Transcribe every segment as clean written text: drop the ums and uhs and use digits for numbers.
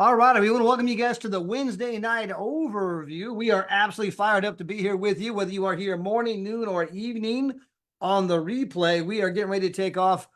All right, we want to welcome you guys to the Wednesday night overview. We are absolutely fired up to be here with you, whether you are here morning, noon, or evening on the replay. We are getting ready to take off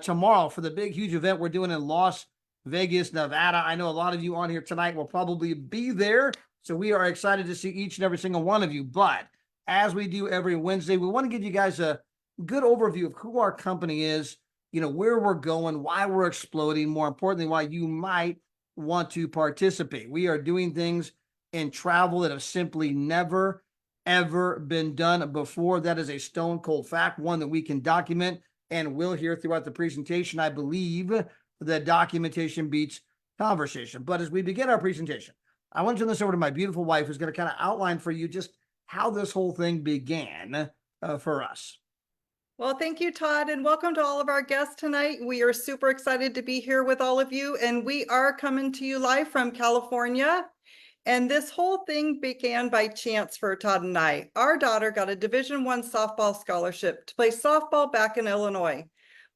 tomorrow for the big, huge event we're doing in Las Vegas, Nevada. I know a lot of you on here tonight will probably be there, so we are excited to see each and every single one of you. But as we do every Wednesday, we want to give you guys a good overview of who our company is, where we're going, why we're exploding, more importantly, why you might want to participate. We are doing things in travel that have simply never, ever been done before. That is a stone cold fact, one that we can document and will hear throughout the presentation. I believe the documentation beats conversation. But as we begin our presentation, I want to turn this over to my beautiful wife, who's going to kind of outline for you just how this whole thing began for us. Well, thank you, Todd, and welcome to all of our guests tonight. We are super excited to be here with all of you, and we are coming to you live from California. And this whole thing began by chance for Todd and I. Our daughter got a Division I softball scholarship to play softball back in Illinois.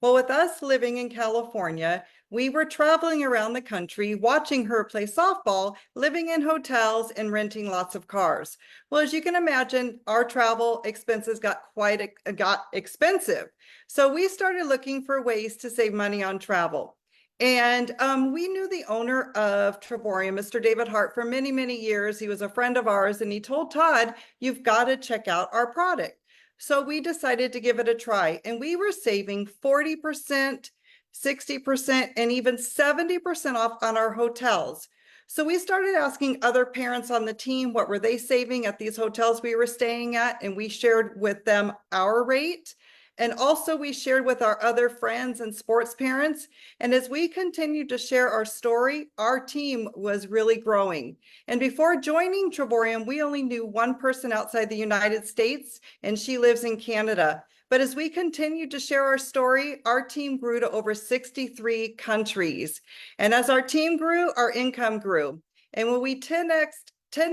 Well, with us living in California, we were traveling around the country, watching her play softball, living in hotels and renting lots of cars. Well, as you can imagine, our travel expenses got expensive. So we started looking for ways to save money on travel. And we knew the owner of Travorium, Mr. David Hart, for many, many years. He was a friend of ours, and he told Todd, "You've got to check out our product." So we decided to give it a try, and we were saving 40%, 60%, and even 70% off on our hotels. So we started asking other parents on the team what were they saving at these hotels we were staying at, and we shared with them our rate. And also we shared with our other friends and sports parents. And as we continued to share our story, our team was really growing. And before joining Travorium, we only knew one person outside the United States, and she lives in Canada. But as we continued to share our story, our team grew to over 63 countries. And as our team grew, our income grew. And when we 10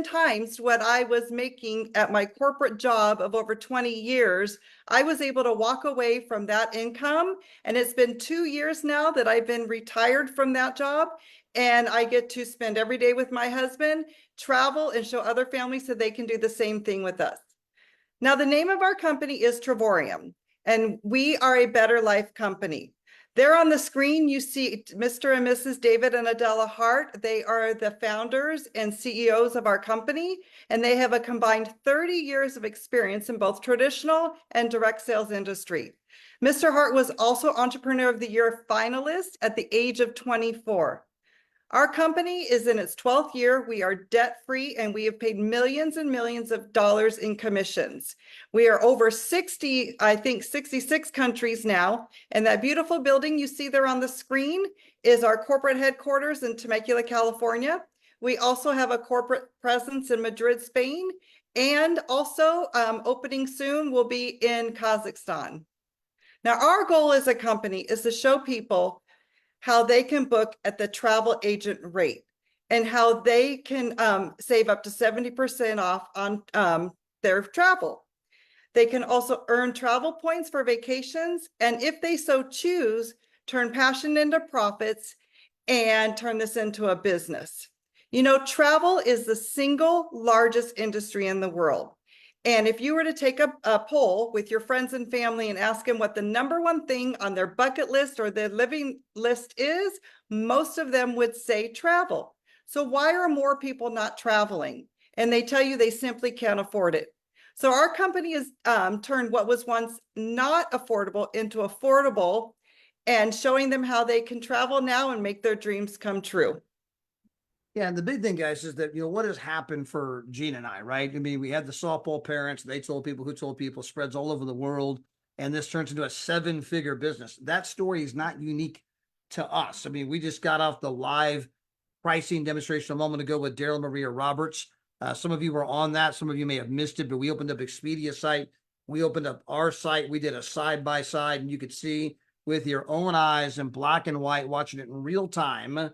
times what I was making at my corporate job of over 20 years, I was able to walk away from that income. And it's been 2 years now that I've been retired from that job. And I get to spend every day with my husband, travel, and show other families so they can do the same thing with us. Now, the name of our company is Travorium, and we are a better life company. There on the screen, you see Mr. and Mrs. David and Adela Hart. They are the founders and CEOs of our company, and they have a combined 30 years of experience in both traditional and direct sales industry. Mr. Hart was also Entrepreneur of the Year finalist at the age of 24. Our company is in its 12th year. We are debt-free, and we have paid millions and millions of dollars in commissions. We are over 60, I think 66 countries now. And that beautiful building you see there on the screen is our corporate headquarters in Temecula, California. We also have a corporate presence in Madrid, Spain, and also opening soon will be in Kazakhstan. Now, our goal as a company is to show people how they can book at the travel agent rate and how they can save up to 70% off on their travel. They can also earn travel points for vacations, and if they so choose, turn passion into profits and turn this into a business. Travel is the single largest industry in the world. And if you were to take a poll with your friends and family and ask them what the number one thing on their bucket list or their living list is, most of them would say travel. So why are more people not traveling? And they tell you they simply can't afford it. So our company has turned what was once not affordable into affordable and showing them how they can travel now and make their dreams come true. Yeah, and the big thing, guys, is that, what has happened for Gene and I, right? I mean, we had the softball parents, they told people who told people, spreads all over the world, and this turns into a 7-figure business. That story is not unique to us. I mean, we just got off the live pricing demonstration a moment ago with Daryl Maria Roberts. Some of you were on that. Some of you may have missed it, but we opened up Expedia site. We opened up our site. We did a side-by-side, and you could see with your own eyes in black and white, watching it in real time,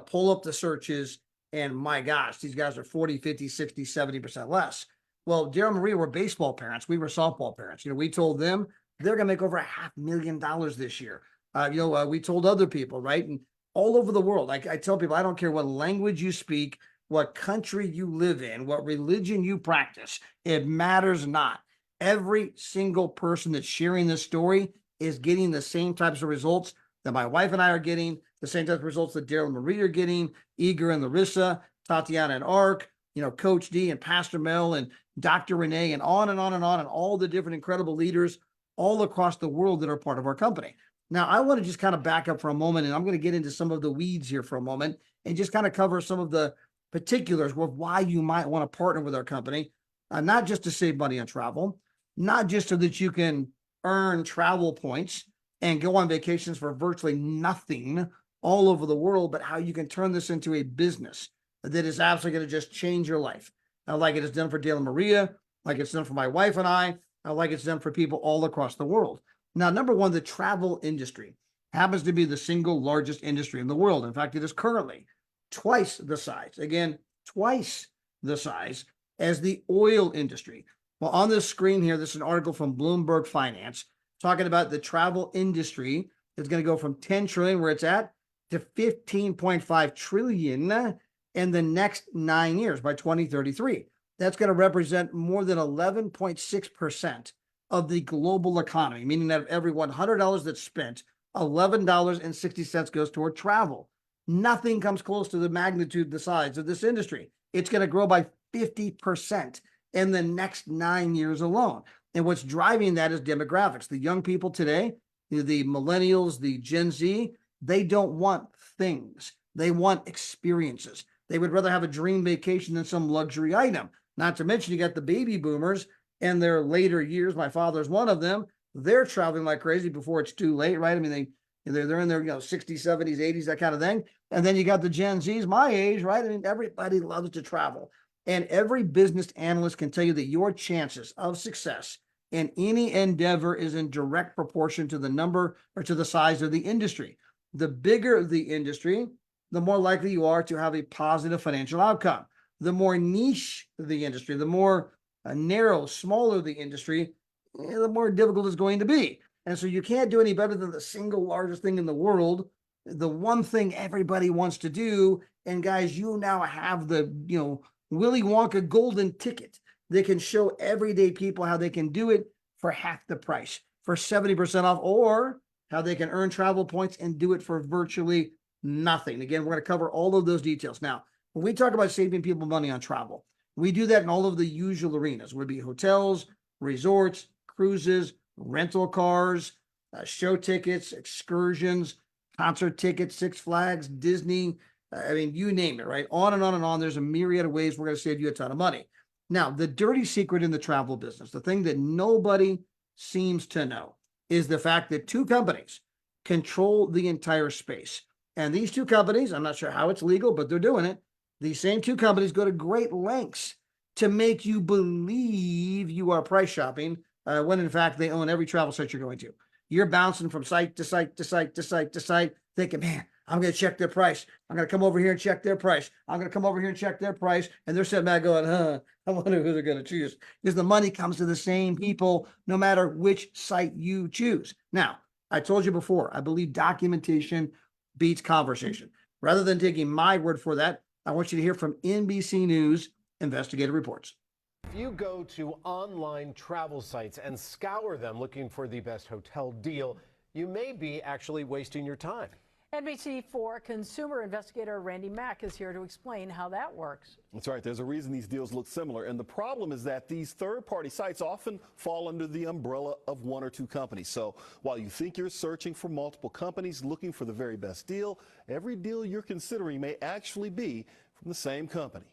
pull up the searches, and my gosh, these guys are 40, 50, 60, 70% less. Well, Daryl and Maria were baseball parents. We were softball parents. We told them they're going to make over $500,000 this year. We told other people, right? And all over the world. I tell people, I don't care what language you speak, what country you live in, what religion you practice, it matters not. Every single person that's sharing this story is getting the same types of results that my wife and I are getting, the same types of results that Daryl and Marie are getting, Eager and Larissa, Tatiana and Ark, Coach D and Pastor Mel and Dr. Renee, and on and on and on, and all the different incredible leaders all across the world that are part of our company. Now, I want to just kind of back up for a moment, and I'm going to get into some of the weeds here for a moment and just kind of cover some of the particulars of why you might want to partner with our company, not just to save money on travel, not just so that you can earn travel points and go on vacations for virtually nothing all over the world, but how you can turn this into a business that is absolutely going to just change your life. Like it is done for Dale and Maria, like it's done for my wife and I, like it's done for people all across the world. Now, number one, the travel industry happens to be the single largest industry in the world. In fact, it is currently twice the size, again, twice the size as the oil industry. Well, on this screen here, this is an article from Bloomberg Finance talking about the travel industry is going to go from 10 trillion, where it's at, to 15.5 trillion in the next 9 years by 2033. That's going to represent more than 11.6% of the global economy, meaning that of every $100 that's spent, $11.60 goes toward travel. Nothing comes close to the magnitude, the size of this industry. It's going to grow by 50% in the next 9 years alone. And what's driving that is demographics. The young people today, the millennials, the Gen Z, they don't want things. They want experiences. They would rather have a dream vacation than some luxury item. Not to mention, you got the baby boomers in their later years. My father's one of them. They're traveling like crazy before it's too late, right? I mean, they're in their 60s, 70s, 80s, that kind of thing. And then you got the Gen Zs, my age, right? I mean, everybody loves to travel. And every business analyst can tell you that your chances of success in any endeavor is in direct proportion to the number or to the size of the industry. The bigger the industry, the more likely you are to have a positive financial outcome. The more niche the industry, the more narrow, smaller the industry, the more difficult it's going to be. And so you can't do any better than the single largest thing in the world, the one thing everybody wants to do. And guys, you now have the, Willy Wonka golden ticket. They can show everyday people how they can do it for half the price, for 70% off, or how they can earn travel points and do it for virtually nothing. Again, we're going to cover all of those details. Now, when we talk about saving people money on travel, we do that in all of the usual arenas, would be hotels, resorts, cruises, rental cars, show tickets, excursions, concert tickets, Six Flags, Disney. You name it, right? On and on and on. There's a myriad of ways we're going to save you a ton of money. Now, the dirty secret in the travel business, the thing that nobody seems to know, is the fact that two companies control the entire space. And these two companies, I'm not sure how it's legal, but they're doing it. These same two companies go to great lengths to make you believe you are price shopping when in fact they own every travel site you're going to. You're bouncing from site to site to site to site to site, thinking, man, I'm going to check their price. I'm going to come over here and check their price. I'm going to come over here and check their price. And they're sitting back going, I wonder who they're going to choose. Because the money comes to the same people, no matter which site you choose. Now, I told you before, I believe documentation beats conversation. Rather than taking my word for that, I want you to hear from NBC News investigative reports. If you go to online travel sites and scour them looking for the best hotel deal, you may be actually wasting your time. NBC4 consumer investigator Randy Mack is here to explain how that works. That's right. There's a reason these deals look similar. And the problem is that these third-party sites often fall under the umbrella of one or two companies. So while you think you're searching for multiple companies looking for the very best deal, every deal you're considering may actually be from the same company.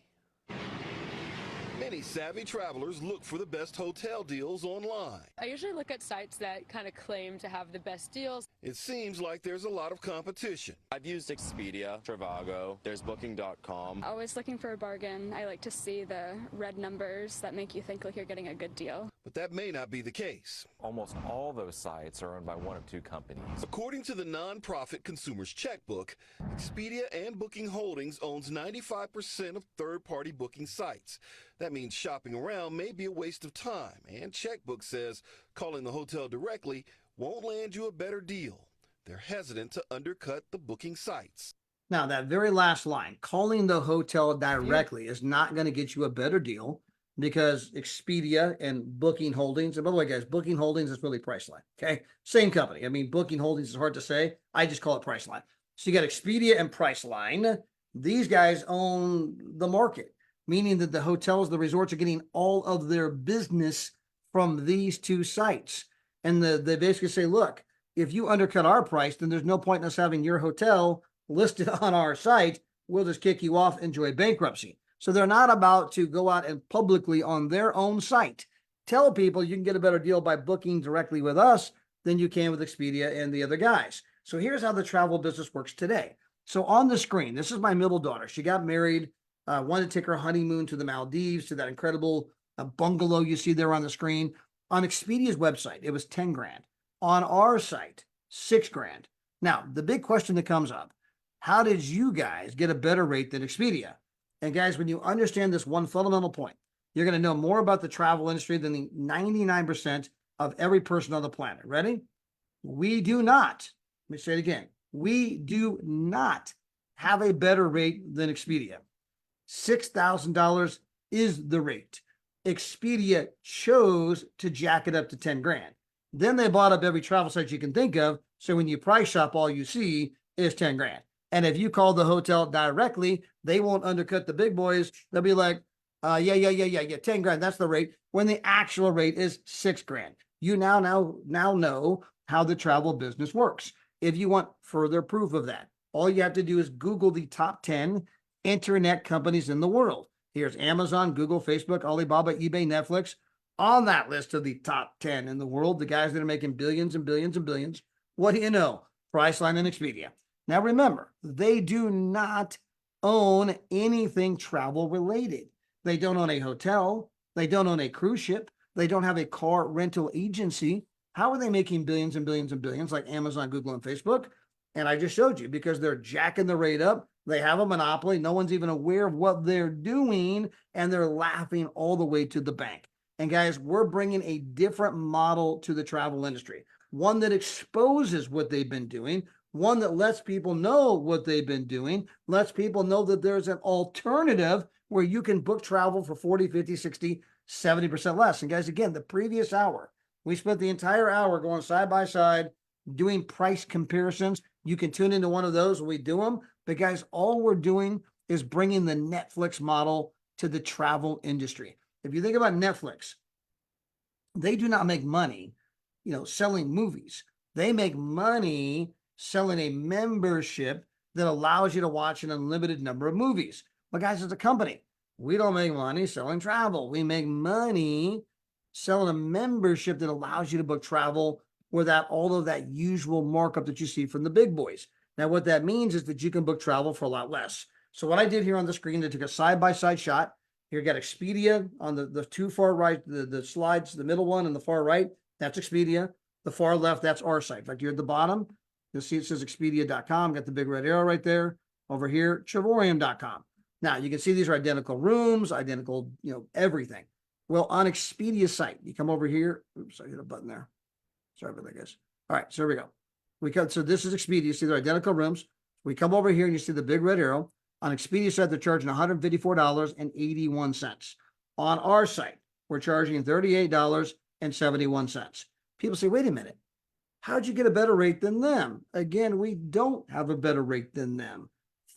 Many savvy travelers look for the best hotel deals online. I usually look at sites that kind of claim to have the best deals. It seems like there's a lot of competition. I've used Expedia, Trivago, there's Booking.com. Always looking for a bargain. I like to see the red numbers that make you think like you're getting a good deal. But that may not be the case. Almost all those sites are owned by one of two companies. According to the nonprofit Consumer's Checkbook, Expedia and Booking Holdings owns 95% of third-party booking sites. That means shopping around may be a waste of time, and Checkbook says calling the hotel directly won't land you a better deal. they're hesitant to undercut the booking sites. Now, that very last line, calling the hotel directly, is not going to get you a better deal, because Expedia and Booking Holdings, and by the way, guys, Booking Holdings is really Priceline. Okay. Same company. I mean, Booking Holdings is hard to say. I just call it Priceline. So you got Expedia and Priceline. These guys own the market, meaning that the hotels, the resorts are getting all of their business from these two sites. And they basically say, look, if you undercut our price, then there's no point in us having your hotel listed on our site. We'll just kick you off, enjoy bankruptcy. So they're not about to go out and publicly on their own site tell people you can get a better deal by booking directly with us than you can with Expedia and the other guys. So here's how the travel business works today. So on the screen, this is my middle daughter. She got married, wanted to take her honeymoon to the Maldives, to that incredible bungalow you see there on the screen. On Expedia's website, it was 10 grand. On our site, 6 grand. Now, the big question that comes up, how did you guys get a better rate than Expedia? And guys, when you understand this one fundamental point, you're going to know more about the travel industry than the 99% of every person on the planet. Ready? We do not, let me say it again, we do not have a better rate than Expedia. $6,000 is the rate. Expedia chose to jack it up to 10 grand. Then they bought up every travel site you can think of. So when you price shop, all you see is 10 grand. And if you call the hotel directly, they won't undercut the big boys. They'll be like, yeah, 10 grand. That's the rate, when the actual rate is 6 grand. You now know how the travel business works. If you want further proof of that, all you have to do is Google the top 10 internet companies in the world. Here's Amazon, Google, Facebook, Alibaba, eBay, Netflix. On that list of the top 10 in the world, the guys that are making billions and billions and billions, what do you know? Priceline and Expedia. Now remember, they do not own anything travel related. They don't own a hotel. They don't own a cruise ship. They don't have a car rental agency. How are they making billions and billions and billions like Amazon, Google, and Facebook? And I just showed you, because they're jacking the rate up. They have a monopoly. No one's even aware of what they're doing, and they're laughing all the way to the bank. And guys, we're bringing a different model to the travel industry, one that exposes what they've been doing, one that lets people know what they've been doing, lets people know that there's an alternative where you can book travel for 40, 50, 60, 70% less. And guys, again, the previous hour, we spent the entire hour going side by side, doing price comparisons. You can tune into one of those when we do them. But guys, all we're doing is bringing the Netflix model to the travel industry. If you think about Netflix, they do not make money, selling movies. They make money selling a membership that allows you to watch an unlimited number of movies. But guys, as a company, we don't make money selling travel. We make money selling a membership that allows you to book travel without all of that usual markup that you see from the big boys. Now, what that means is that you can book travel for a lot less. So what I did here on the screen, I took a side-by-side shot. Here you got Expedia on the two far right, the slides, the middle one and the far right, that's Expedia. The far left, that's our site. In fact, you're at the bottom, you'll see it says Expedia.com, got the big red arrow right there. Over here, Travorium.com. Now, you can see these are identical rooms, identical, everything. Well, on Expedia's site, you come over here. Oops, I hit a button there. Sorry about that, guys. All right, so here we go. So this is Expedia. You see they're identical rooms. We come over here and you see the big red arrow. On Expedia's site, they're charging $154.81. On our site, we're charging $38.71. People say, wait a minute, how'd you get a better rate than them? Again, we don't have a better rate than them.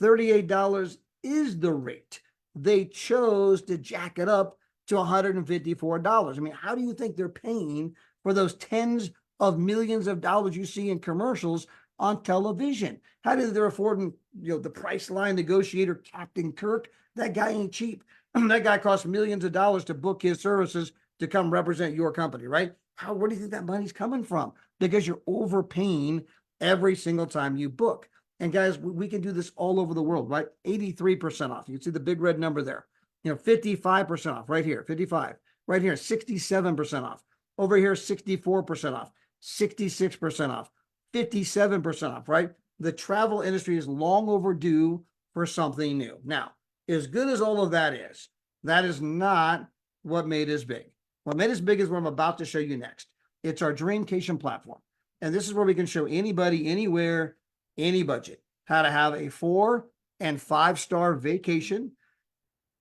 $38 is the rate. They chose to jack it up to $154. I mean, how do you think they're paying for those tens of millions of dollars you see in commercials on television? How do they're affording, the Priceline negotiator, Captain Kirk? That guy ain't cheap. That guy costs millions of dollars to book his services to come represent your company, right? Where do you think that money's coming from? Because you're overpaying every single time you book. And guys, we can do this all over the world, right? 83% off. You can see the big red number there. 55% off right here, 55. Right here, 67% off. Over here, 64% off, 66% off, 57% off, right? The travel industry is long overdue for something new. Now, as good as all of that is not what made us big. What made us big is what I'm about to show you next. It's our Dreamcation platform. And this is where we can show anybody, anywhere, any budget, how to have a 4- and 5-star vacation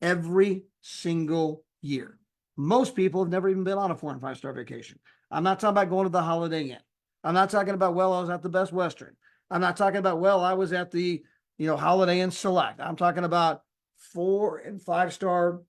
every single year. Most people have never even been on a 4- and 5-star vacation. I'm not talking about going to the Holiday Inn. I'm not talking about, well, I was at the Best Western. I'm not talking about, well, I was at the, Holiday Inn Select. I'm talking about 4- and 5-star,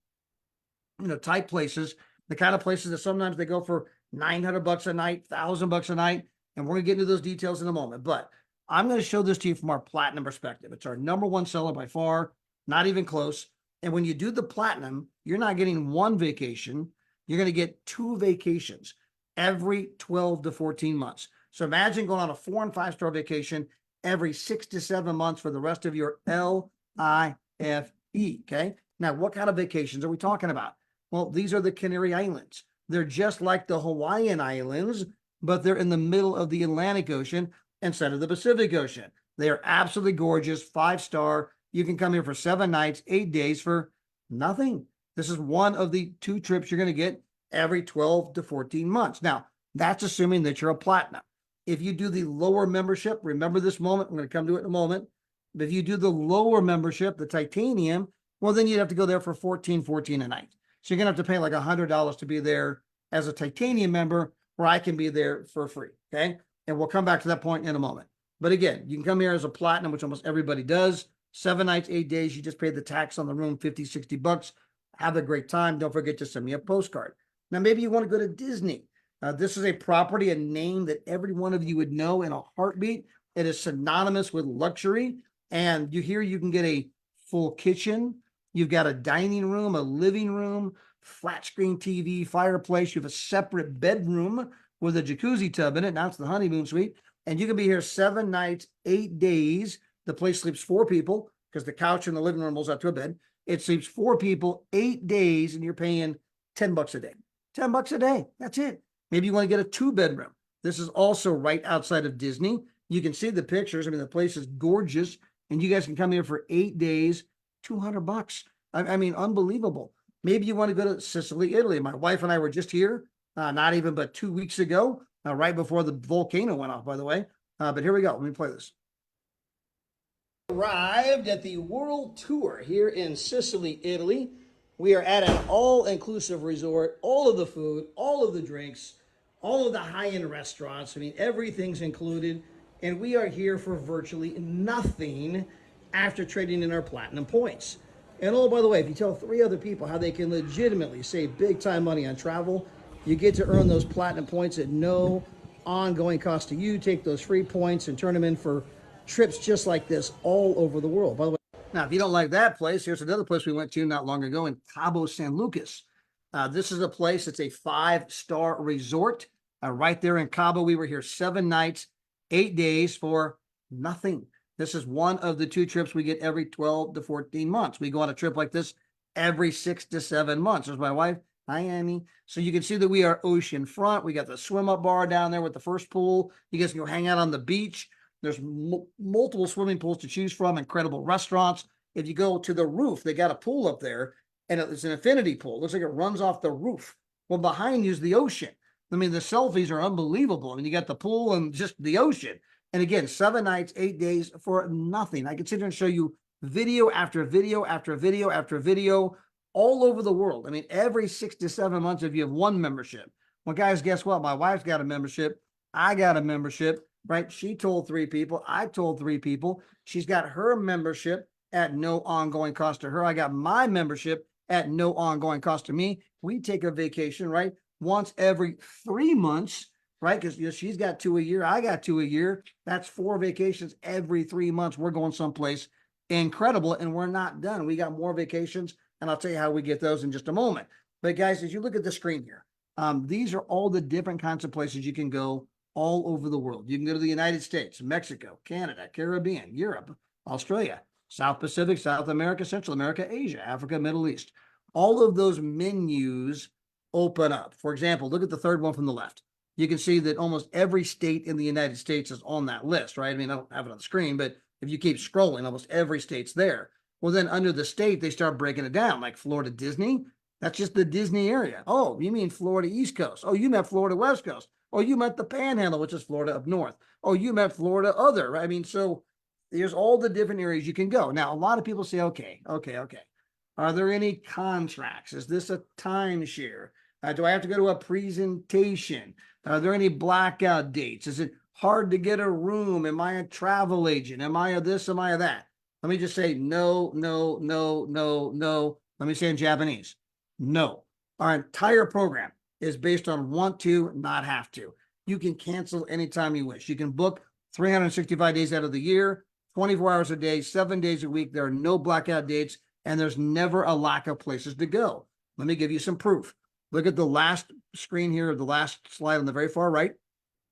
type places, the kind of places that sometimes they go for $900 a night, $1,000 a night. And we're gonna get into those details in a moment, but I'm going to show this to you from our platinum perspective. It's our #1 seller by far, not even close. And when you do the platinum, you're not getting one vacation, you're going to get 2 vacations every 12 to 14 months. So imagine going on a 4- and 5-star vacation every 6 to 7 months for the rest of your LIFE. Okay. Now, what kind of vacations are we talking about? Well, these are the Canary Islands. They're just like the Hawaiian Islands, but they're in the middle of the Atlantic Ocean instead of the Pacific Ocean. They are absolutely gorgeous, 5-star. You can come here for 7 nights, 8 days for nothing. This is one of the 2 trips you're going to get every 12 to 14 months. Now, that's assuming that you're a platinum. If you do the lower membership, remember this moment, I'm going to come to it in a moment. But if you do the lower membership, the titanium, well, then you'd have to go there for $14 a night. So you're going to have to pay like $100 to be there as a titanium member, where I can be there for free. Okay. And we'll come back to that point in a moment. But again, you can come here as a platinum, which almost everybody does. 7 nights, 8 days. You just pay the tax on the room, $50-$60. Have a great time. Don't forget to send me a postcard. Now, maybe you want to go to Disney. This is a property, a name that every one of you would know in a heartbeat. It is synonymous with luxury. And you can get a full kitchen. You've got a dining room, a living room, flat screen TV, fireplace. You have a separate bedroom with a jacuzzi tub in it. Now it's the honeymoon suite. And you can be here 7 nights, 8 days. The place sleeps 4 people because the couch in the living room rolls out to a bed. It sleeps 4 people, 8 days, and you're paying $10 a day. $10 a day. That's it. Maybe you want to get a 2-bedroom. This is also right outside of Disney. You can see the pictures. I mean, the place is gorgeous, and you guys can come here for 8 days, $200. I mean, unbelievable. Maybe you want to go to Sicily, Italy. My wife and I were just here, not even but 2 weeks ago, right before the volcano went off, by the way. But here we go. Let me play this. Arrived at the World Tour here in Sicily, Italy. We are at an all-inclusive resort. All of the food, all of the drinks, all of the high-end restaurants. I mean, everything's included. And we are here for virtually nothing after trading in our platinum points. And oh, by the way, if you tell 3 other people how they can legitimately save big time money on travel, you get to earn those platinum points at no ongoing cost to you. Take those free points and turn them in for trips just like this all over the world. By the way, now, if you don't like that place, here's another place we went to not long ago in Cabo San Lucas. This is a place, it's a 5-star resort right there in Cabo. We were here 7 nights, 8 days for nothing. This is one of the 2 trips we get every 12 to 14 months. We go on a trip like this every 6 to 7 months. There's my wife. Hi, Annie. So you can see that we are ocean front. We got the swim up bar down there with the first pool. You guys can go hang out on the beach. There's multiple swimming pools to choose from, incredible restaurants. If you go to the roof, they got a pool up there, and it's an infinity pool. It looks like it runs off the roof. Well, behind you is the ocean. I mean, the selfies are unbelievable. I mean, you got the pool and just the ocean. And again, 7 nights, 8 days for nothing. I can sit here and show you video after video after video after video all over the world. I mean, every 6 to 7 months, if you have one membership. Well, guys, guess what? My wife's got a membership. I got a membership, right? She told 3 people. I told 3 people. She's got her membership at no ongoing cost to her. I got my membership at no ongoing cost to me. We take a vacation, right? Once every 3 months, right? Because she's got 2 a year. I got 2 a year. That's 4 vacations every 3 months. We're going someplace incredible, and we're not done. We got more vacations, and I'll tell you how we get those in just a moment. But guys, as you look at the screen here, these are all the different kinds of places you can go all over the world. You can go to the United States, Mexico, Canada, Caribbean, Europe, Australia, South Pacific, South America, Central America, Asia, Africa, Middle East. All of those menus open up. For example, look at the third one from the left. You can see that almost every state in the United States is on that list, right? I mean, I don't have it on the screen, but if you keep scrolling, almost every state's there. Well, then under the state, they start breaking it down, like Florida Disney. That's just the Disney area. Oh, you mean Florida East Coast? Oh, you meant Florida West Coast. Oh, you meant the Panhandle, which is Florida up north. Oh, you meant Florida other, right? I mean, so there's all the different areas you can go. Now, a lot of people say, okay. Are there any contracts? Is this a timeshare? Do I have to go to a presentation? Are there any blackout dates? Is it hard to get a room? Am I a travel agent? Am I a this? Am I a that? Let me just say no, no, no, no, no. Let me say in Japanese, no. Our entire program is based on want to, not have to. You can cancel anytime you wish. You can book 365 days out of the year, 24 hours a day, 7 days a week. There are no blackout dates, and there's never a lack of places to go. Let me give you some proof. Look at the last screen here, the last slide on the very far right.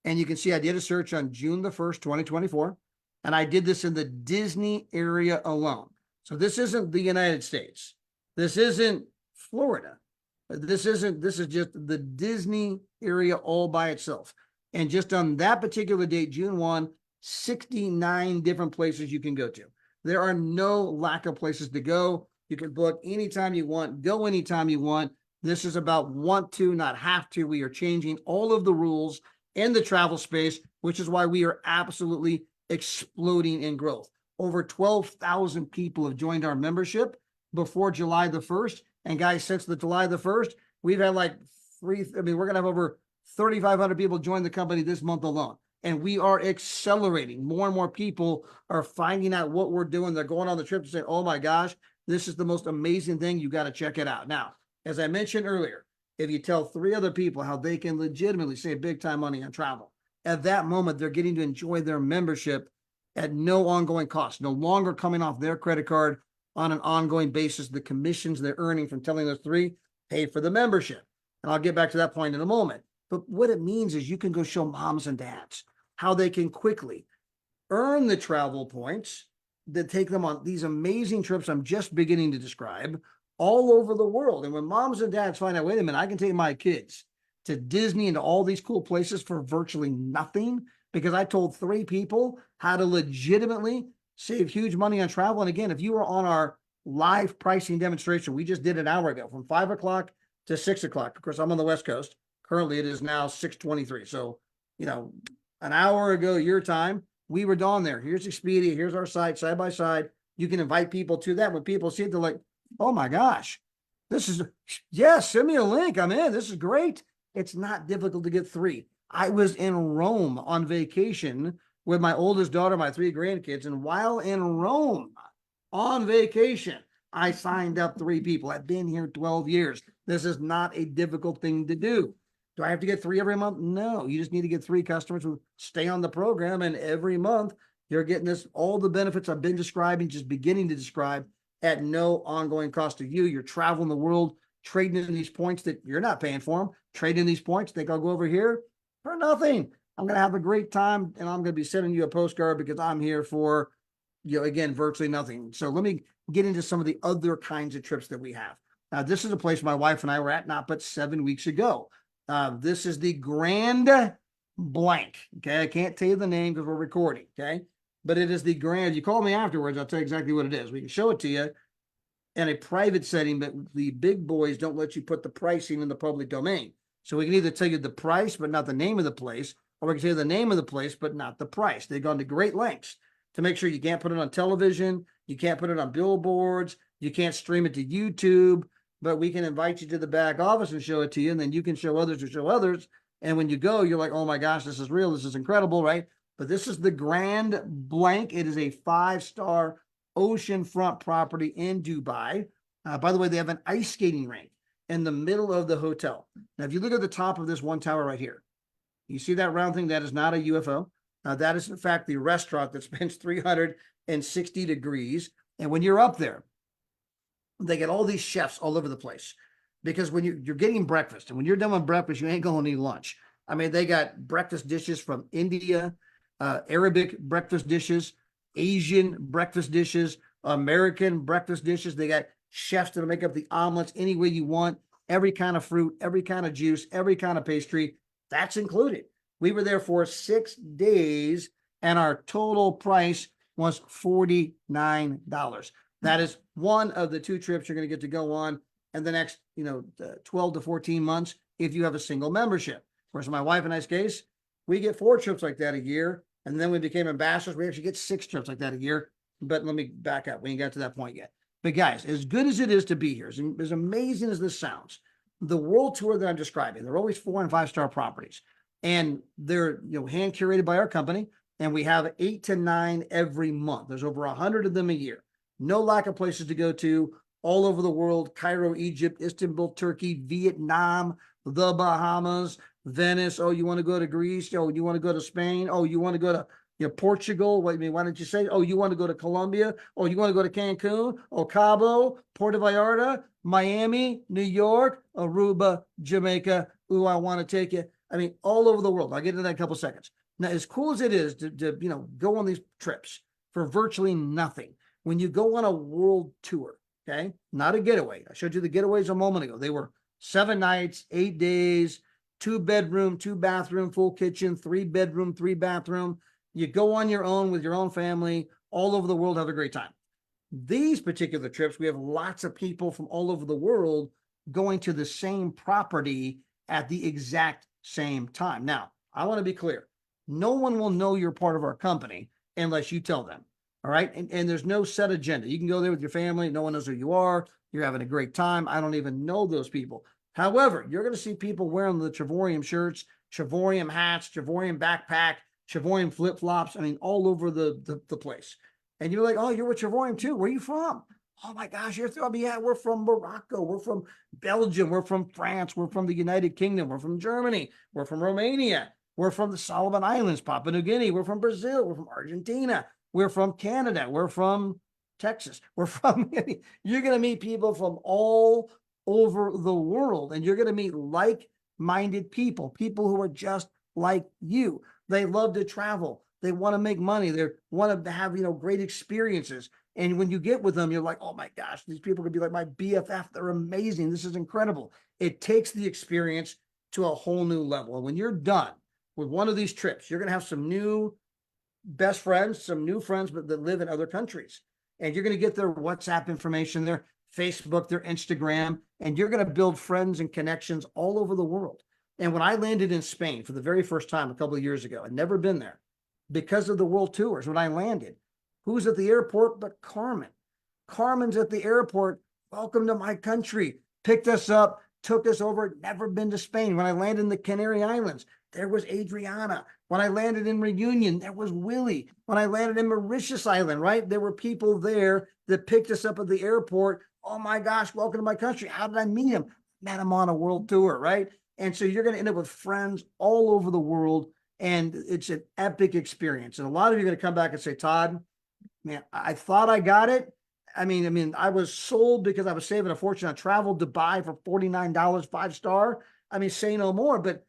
And you can see I did a search on June the 1st, 2024. And I did this in the Disney area alone. So this isn't the United States. This isn't Florida. This is just the Disney area all by itself. And just on that particular date, June 1, 69 different places you can go to. There are no lack of places to go. You can book anytime you want, go anytime you want. This is about want to, not have to. We are changing all of the rules in the travel space, which is why we are absolutely exploding in growth. Over 12,000 people have joined our membership before July the 1st. And guys, since the July the 1st, we've had like we're going to have over 3,500 people join the company this month alone. And we are accelerating. More and more people are finding out what we're doing. They're going on the trip to say, oh my gosh, this is the most amazing thing. You got to check it out. Now, as I mentioned earlier, if you tell 3 other people how they can legitimately save big time money on travel, at that moment, they're getting to enjoy their membership at no ongoing cost, no longer coming off their credit card on an ongoing basis. The commissions they're earning from telling those 3 pay for the membership. And I'll get back to that point in a moment. But what it means is you can go show moms and dads how they can quickly earn the travel points that take them on these amazing trips I'm just beginning to describe all over the world. And when moms and dads find out, wait a minute, I can take my kids to Disney and to all these cool places for virtually nothing because I told 3 people how to legitimately save huge money on travel. And again, if you were on our live pricing demonstration, we just did an hour ago from 5 o'clock to 6 o'clock. Of course, I'm on the West Coast. Currently, it is now 6:23. So, an hour ago, your time, we were on there. Here's Expedia. Here's our site side by side. You can invite people to that. When people see it, they're like, oh my gosh, send me a link. I'm in. This is great. It's not difficult to get 3. I was in Rome on vacation with my oldest daughter, my 3 grandkids. And while in Rome on vacation, I signed up 3 people. I've been here 12 years. This is not a difficult thing to do. Do I have to get 3 every month? No, you just need to get 3 customers who stay on the program. And every month you're getting all the benefits I've been describing, just beginning to describe at no ongoing cost to you. You're traveling the world, trading in these points that you're not paying for them, trading these points. Think I'll go over here for nothing. I'm going to have a great time and I'm going to be sending you a postcard because I'm here for, again, virtually nothing. So let me get into some of the other kinds of trips that we have. Now, this is a place my wife and I were at not but 7 weeks ago. This is the Grand Blank. Okay. I can't tell you the name because we're recording. Okay. But it is the Grand. You call me afterwards, I'll tell you exactly what it is. We can show it to you in a private setting, but the big boys don't let you put the pricing in the public domain. So we can either tell you the price, but not the name of the place, or we can tell you the name of the place, but not the price. They've gone to great lengths to make sure you can't put it on television. You can't put it on billboards. You can't stream it to YouTube, but we can invite you to the back office and show it to you. And then you can show others or show others. And when you go, you're like, oh my gosh, this is real. This is incredible, right? But this is the Grand Blank. It is a 5-star oceanfront property in Dubai. By the way, they have an ice skating rink in the middle of the hotel. Now, if you look at the top of this one tower right here, you see that round thing? That is not a UFO. That is, in fact, the restaurant that spins 360 degrees. And when you're up there, they get all these chefs all over the place because when you're getting breakfast, and when you're done with breakfast, you ain't going to need lunch. I mean, they got breakfast dishes from India, Arabic breakfast dishes, Asian breakfast dishes, American breakfast dishes. They got chefs that'll make up the omelets any way you want, every kind of fruit, every kind of juice, every kind of pastry. That's included. We were there for 6 days and our total price was $49. That is one of the 2 trips you're going to get to go on in the next, 12 to 14 months if you have a single membership. Whereas my wife and I's case, we get 4 trips like that a year. And then we became ambassadors. We actually get 6 trips like that a year. But let me back up. We ain't got to that point yet. But guys, as good as it is to be here, as amazing as this sounds, the world tour that I'm describing, they're always 4 and 5-star properties. And they're hand curated by our company. And we have 8 to 9 every month. There's over 100 of them a year. No lack of places to go to all over the world: Cairo, Egypt, Istanbul, Turkey, Vietnam, the Bahamas, Venice. Oh, you want to go to Greece? Oh, you want to go to Spain? Oh, you want to go to Portugal? Wait, why didn't you say? Oh, you want to go to Colombia? Oh, you want to go to Cancun? Oh, Cabo, Puerto Vallarta, Miami, New York, Aruba, Jamaica. Ooh, I want to take you. I mean, all over the world. I'll get into that in a couple seconds. Now, as cool as it is to go on these trips for virtually nothing, when you go on a world tour, okay, not a getaway. I showed you the getaways a moment ago. They were 7 nights, 8 days, 2 bedroom, 2 bathroom, full kitchen, 3 bedroom, 3 bathroom. You go on your own with your own family all over the world, have a great time. These particular trips, we have lots of people from all over the world going to the same property at the exact same time. Now, I want to be clear. No one will know you're part of our company unless you tell them. All right. And there's no set agenda. You can go there with your family. No one knows who you are. You're having a great time. I don't even know those people. However, you're going to see people wearing the Travorium shirts, Travorium hats, Travorium backpack, Travorium flip-flops. I mean, all over the place. And you're like, oh, you're with Travorium too. Where are you from? Oh my gosh, you're from, yeah, we're from Morocco. We're from Belgium. We're from France. We're from the United Kingdom. We're from Germany. We're from Romania. We're from the Solomon Islands, Papua New Guinea. We're from Brazil. We're from Argentina. We're from Canada. We're from Texas. We're from, you're going to meet people from all over the world, and you're going to meet like-minded people, people who are just like you. They love to travel. They want to make money. They want to have, great experiences. And when you get with them, you're like, oh my gosh, these people could be like my BFF. They're amazing. This is incredible. It takes the experience to a whole new level. And when you're done with one of these trips, you're going to have some new best friends, some new friends, but that live in other countries. And you're going to get their WhatsApp information, their Facebook, their Instagram, and you're going to build friends and connections all over the world. And when I landed in Spain for the very first time a couple of years ago, I'd never been there because of the world tours. When I landed, who's at the airport but Carmen? Carmen's at the airport. Welcome to my country. Picked us up, took us over. Never been to Spain. When I landed in the Canary Islands, there was Adriana. When I landed in Reunion, there was Willie. When I landed in Mauritius Island, right, there were people there that picked us up at the airport. Oh my gosh, welcome to my country. How did I meet him? Met him on a world tour, right? And so you're going to end up with friends all over the world, and it's an epic experience. And a lot of you are going to come back and say, Todd, man, I thought I got it. I mean, I was sold because I was saving a fortune. I traveled to Dubai for $49, 5-star. I mean, say no more, but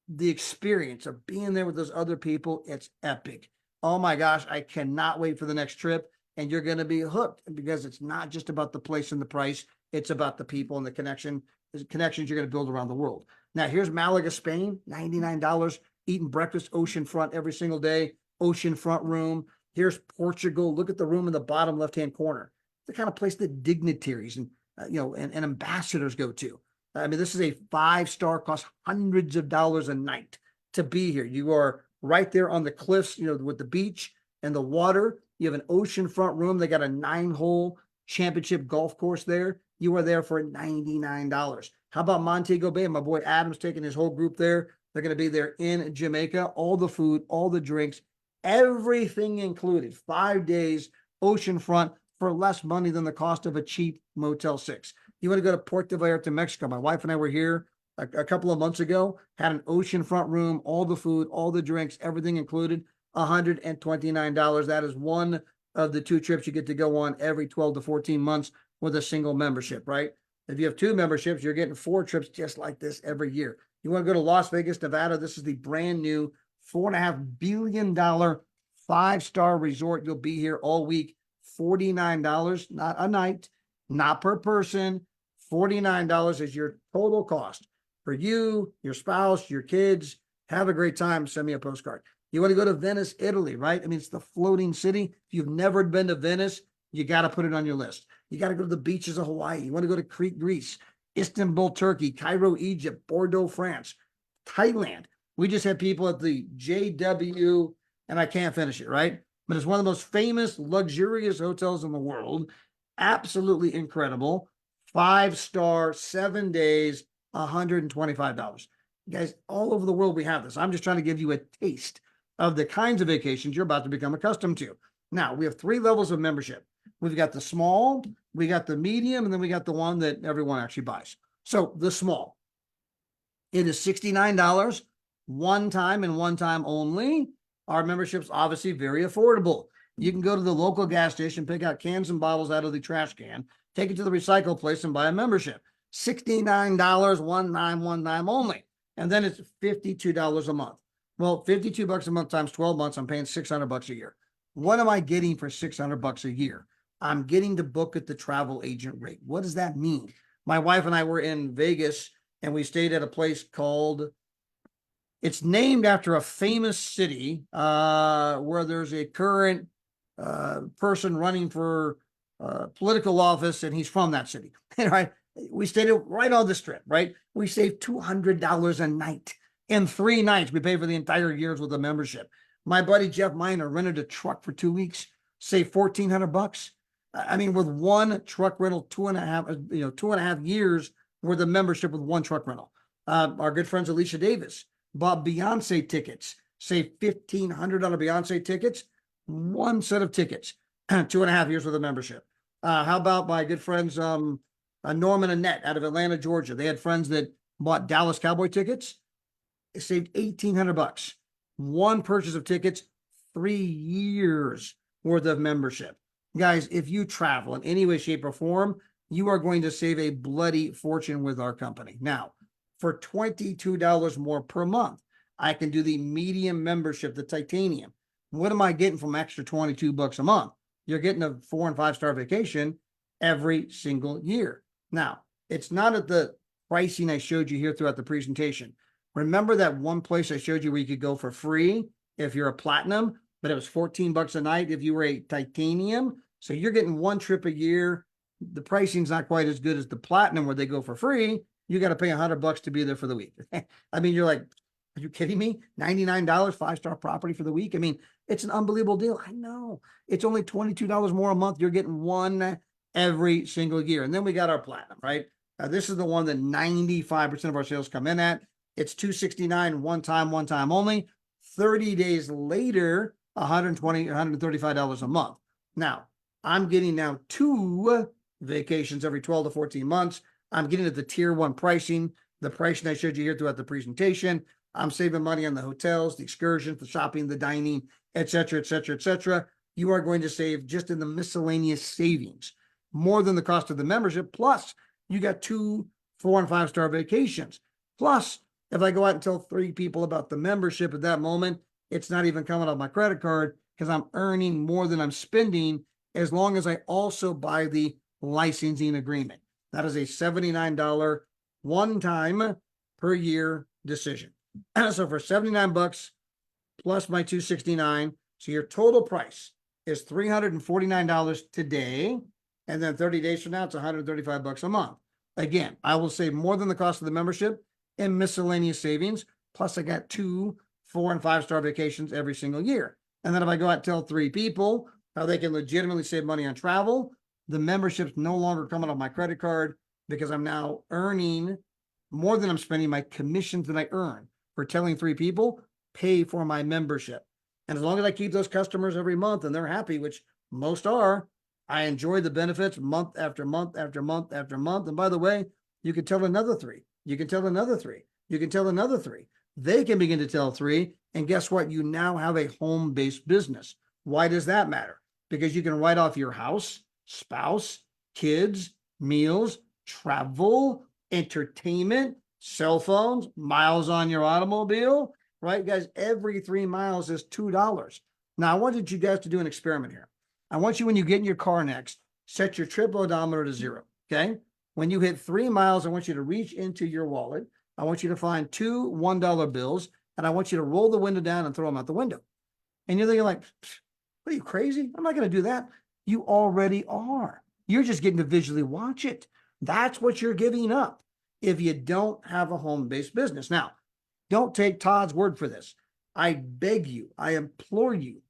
the experience of being there with those other people, it's epic. Oh my gosh, I cannot wait for the next trip. And you're going to be hooked because it's not just about the place and the price. It's about the people and the connections you're going to build around the world. Now, here's Malaga, Spain, $99, eating breakfast oceanfront every single day, oceanfront room. Here's Portugal. Look at the room in the bottom left-hand corner. The kind of place that dignitaries and ambassadors go to. I mean, this is a 5-star, costs hundreds of dollars a night to be here. You are right there on the cliffs, with the beach and the water. You have an oceanfront room. They got a 9-hole championship golf course there. You are there for $99. How about Montego Bay? My boy Adam's taking his whole group there. They're going to be there in Jamaica. All the food, all the drinks, everything included. 5 days, oceanfront, for less money than the cost of a cheap Motel 6. You want to go to Puerto Vallarta, Mexico? My wife and I were here a couple of months ago, had an oceanfront room, all the food, all the drinks, everything included, $129. That is one of the 2 trips you get to go on every 12 to 14 months with a single membership, right? If you have 2 memberships, you're getting 4 trips just like this every year. You want to go to Las Vegas, Nevada? This is the brand new $4.5 billion 5-star resort. You'll be here all week. $49, not a night, not per person. $49 is your total cost for you, your spouse, your kids. Have a great time. Send me a postcard. You want to go to Venice, Italy, right? I mean, it's the floating city. If you've never been to Venice, you got to put it on your list. You got to go to the beaches of Hawaii. You want to go to Crete, Greece, Istanbul, Turkey, Cairo, Egypt, Bordeaux, France, Thailand. We just had people at the JW, and I can't finish it, right? But it's one of the most famous, luxurious hotels in the world. Absolutely incredible. 5-star, 7 days, $125. Guys, all over the world we have this. I'm just trying to give you a taste of the kinds of vacations you're about to become accustomed to. Now, we have 3 levels of membership. We've got the small, we got the medium, and then we got the one that everyone actually buys. So the small, it is $69 one time and one time only. Our membership's obviously very affordable. You can go to the local gas station, pick out cans and bottles out of the trash can, take it to the recycle place and buy a membership. $69 one time only. And then it's $52 a month. Well, $52 a month times 12 months, I'm paying $600 a year. What am I getting for $600 a year? I'm getting to book at the travel agent rate. What does that mean? My wife and I were in Vegas and we stayed at a place called, it's named after a famous city where there's a current person running for political office, and he's from that city. Right? We stayed right on the strip, right? We saved $200 a night. In 3 nights, we paid for the entire year's worth of membership. My buddy Jeff Miner rented a truck for 2 weeks, saved $1,400. I mean, with one truck rental, 2.5 years worth of membership with one truck rental. Our good friends Alicia Davis bought Beyonce tickets, saved $1,500 Beyonce tickets, one set of tickets, 2.5 years worth of membership. How about my good friends Norm and Annette out of Atlanta, Georgia? They had friends that bought Dallas Cowboy tickets. It saved $1,800. One purchase of tickets, 3 years worth of membership. Guys, if you travel in any way, shape, or form, you are going to save a bloody fortune with our company. Now, for $22 more per month, I can do the medium membership, the titanium. What am I getting from extra $22 a month? You're getting a 4- and 5-star vacation every single year. Now, it's not at the pricing I showed you here throughout the presentation. Remember that one place I showed you where you could go for free if you're a platinum, but it was $14 a night if you were a titanium. So you're getting one trip a year. The pricing's not quite as good as the platinum where they go for free. You got to pay $100 to be there for the week. I mean, you're like, are you kidding me? $99, 5-star property for the week. I mean, it's an unbelievable deal. I know. It's only $22 more a month. You're getting one every single year. And then we got our platinum, right? This is the one that 95% of our sales come in at. It's $269 one time only. 30 days later, $135 a month. Now, I'm getting now 2 vacations every 12 to 14 months. I'm getting at the tier 1 pricing, the pricing I showed you here throughout the presentation. I'm saving money on the hotels, the excursions, the shopping, the dining, etc., etc., etc. You are going to save just in the miscellaneous savings more than the cost of the membership. Plus, you got 2 4- and 5-star vacations. Plus, if I go out and tell 3 people about the membership at that moment, it's not even coming off my credit card because I'm earning more than I'm spending as long as I also buy the licensing agreement. That is a $79 one time per year decision. So for $79 plus my $269, so your total price is $349 today. And then 30 days from now, it's $135 a month. Again, I will save more than the cost of the membership in miscellaneous savings. Plus I got 2 4- and 5-star vacations every single year. And then if I go out and tell 3 people how they can legitimately save money on travel, the membership's no longer coming off my credit card because I'm now earning more than I'm spending. My commissions that I earn for telling 3 people pay for my membership. And as long as I keep those customers every month and they're happy, which most are, I enjoy the benefits month after month after month after month. And by the way, you can tell another 3. You can tell another 3. You can tell another 3. They can begin to tell 3. And guess what? You now have a home-based business. Why does that matter? Because you can write off your house, spouse, kids, meals, travel, entertainment, cell phones, miles on your automobile, right? Guys, every 3 miles is $2. Now, I wanted you guys to do an experiment here. I want you, when you get in your car next, set your trip odometer to 0, okay? When you hit 3 miles, I want you to reach into your wallet. I want you to find 2 $1 bills, and I want you to roll the window down and throw them out the window. And you're thinking like, what are you, crazy? I'm not going to do that. You already are. You're just getting to visually watch it. That's what you're giving up if you don't have a home-based business. Now, Don't take Todd's word for this. I beg you, I implore you,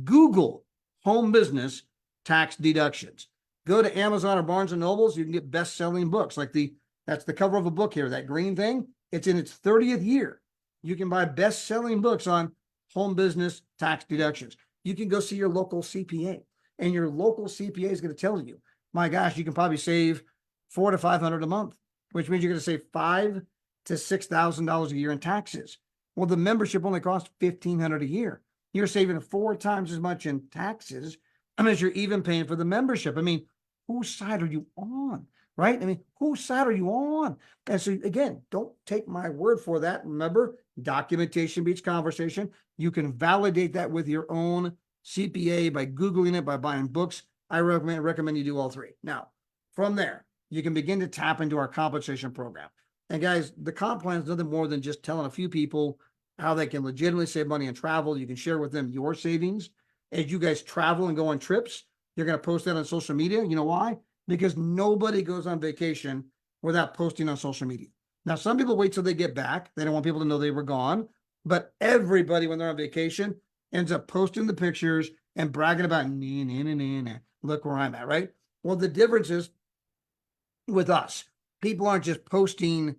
Google home business tax deductions. Go to Amazon or Barnes and Nobles. You can get best-selling books like that's the cover of a book here, that green thing. It's in its 30th year. You can buy best-selling books on home business tax deductions. You can go see your local CPA, and your local CPA is going to tell you, my gosh, you can probably save $400 to $500 a month, which means you're going to save $5,000 to $6,000 a year in taxes. Well, the membership only costs $1,500 a year. You're saving 4 times as much in taxes as you're even paying for the membership. I mean, whose side are you on? Right? I mean, whose side are you on? And so again, don't take my word for that. Remember, documentation beats conversation. You can validate that with your own CPA by Googling it, by buying books. I recommend you do all 3. Now, from there, you can begin to tap into our compensation program. And guys, the comp plan is nothing more than just telling a few people how they can legitimately save money and travel. You can share with them your savings. As you guys travel and go on trips, you're going to post that on social media. You know why? Because nobody goes on vacation without posting on social media. Now, some people wait till they get back. They don't want people to know they were gone. But everybody, when they're on vacation, ends up posting the pictures and bragging about, look where I'm at, right? Well, the difference is with us, people aren't just posting